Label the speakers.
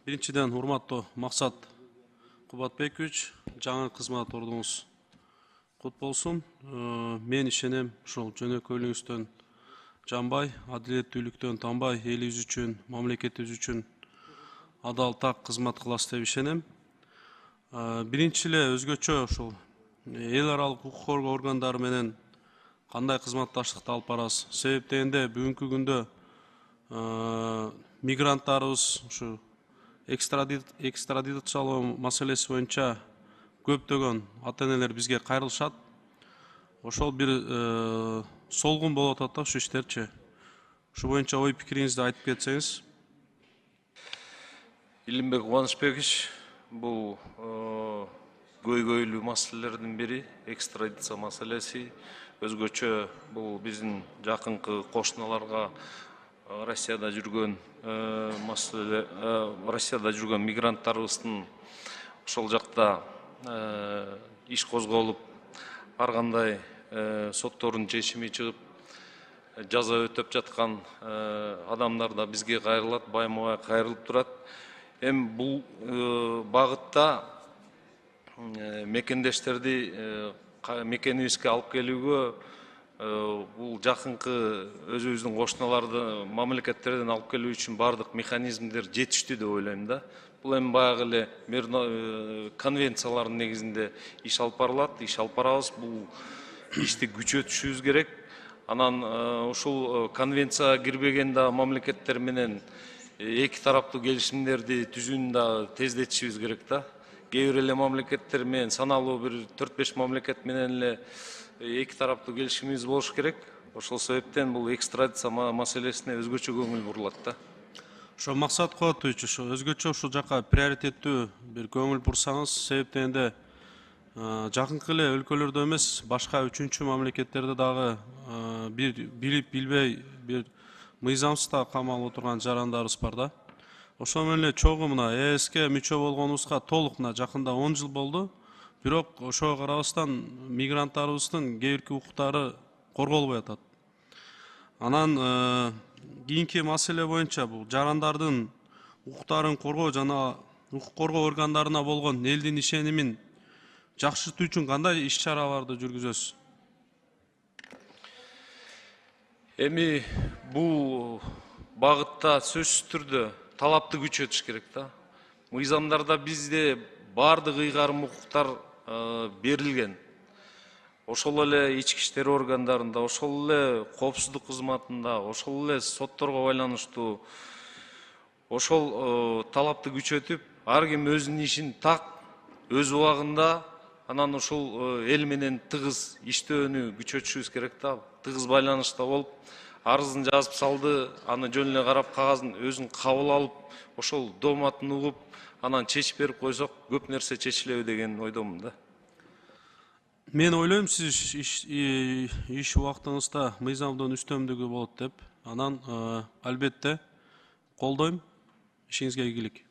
Speaker 1: Биринчиден, урматтуу Максат Кубатбекович, жаңы кызмат ордуңуз кут болсун. Мен ишенем, ушул жөнөкөйлүгүңүздөн жанбай, адилеттүүлүктөн танбай, элибиз үчүн, мамлекетибиз үчүн адал так кызмат кыласыз деп ишенем. Биринчи эле өзгөчө ушул эл аралык укук коргоо органдары менен кандай кызматташтыкты алып барасыз? Себеп дегенде бүгүнкү күндө мигранттарыбыз ушу экстрадициялоо маселеси боюнча көптөгөн ата-энелер бизге кайрылышат. Ошол бир солгун болуп атат да ушу иштерчи. Ушу боюнча ой пикириңизди айтып кетсеңиз.
Speaker 2: Илимбек Кубанычбекович, бул көйгөйлүү маселелердин бири экстрадиция маселеси. Өзгөчө бул биздин жакынкы кошуналарга Россияда жүргөн Россияда жүргөн мигранттарыбыздын ошол жакта иш козголуп, ар кандай соттордун чечими чыгып, жаза өтөп жаткан адамдар да бизге кайрылат, байма-бай кайрылып турат. Эми бул багытта мекендештерди мекенибизге алып келүүгө бул жакынкы өзүбүздүн кошуналарды мамлекеттерден алып келүү үчүн бардык механизмдер жетиштүү деп ойлойм да. Бул эми баягы эле конвенциялардын негизинде иш алып барылат, иш алып барабыз. Бул ишти күчөтүшүбүз керек. Анан ушул конвенцияга кирбеген да мамлекеттер менен эки тараптуу келишимдерди түзүүнү да тездетишибиз керек да. Кээ бир эле мамлекеттер менен саналуу бир 4-5 мамлекет менен эле эки тараптуу келишимибиз болуш керек. Ошол себептен бул экстрадиция маселесине өзгөчө көңүл бурулат да.
Speaker 1: Ошо Максат Кубатбекович, ошо өзгөчө ушул жака приоритеттүү бир көңүл бурсаңыз, себеп дегенде жакынкы эле өлкөлөрдө эмес, башка үчүнчү мамлекеттерде дагы бир билип билбей бир мыйзамсыз камалып отурган жарандарыбыз бар да. Ошол менен эле чогуу мына ЭСке мүчө болгонубузга толук мына жакында 10 жыл болду. Бирок ошого карабастан мигранттарыбыздын кээ бирки укуктары корголбой атат. Анан кийинки маселе боюнча бул жарандардын укуктарын коргоо жана укук коргоо органдарына болгон элдин ишенимин жакшыртуу үчүн кандай иш-чараларды жүргүзөсүз?
Speaker 2: Эми бул багытта сөзсүз түрдө талапты күчөтүш керек да. Мыйзамдарда бизде бардык ыйгарым укуктар берилген. Ошол эле ички иштер органдарында, ошол эле коопсуздук кызматында, ошол эле сотторго байланыштуу ошол талапты күчөтүп, ар ким өзүнүн ишин так, өз убагында, анан ушул эл менен тыгыз иштөөнү күчөтүшүбүз керек да. Тыгыз байланышта болуп, арызын жазып салды, аны жөн эле карап кагазын өзүн кабыл алып, ошол дооматын угуп, анан чечип берип койсок, көп нерсе чечилеби деген ойдомун да.
Speaker 1: Мен ойлойм, сиз иш убактыңызда мыйзамдын үстөмдүгү болот деп. Анан албетте колдойм, ишиңизге ийгилик.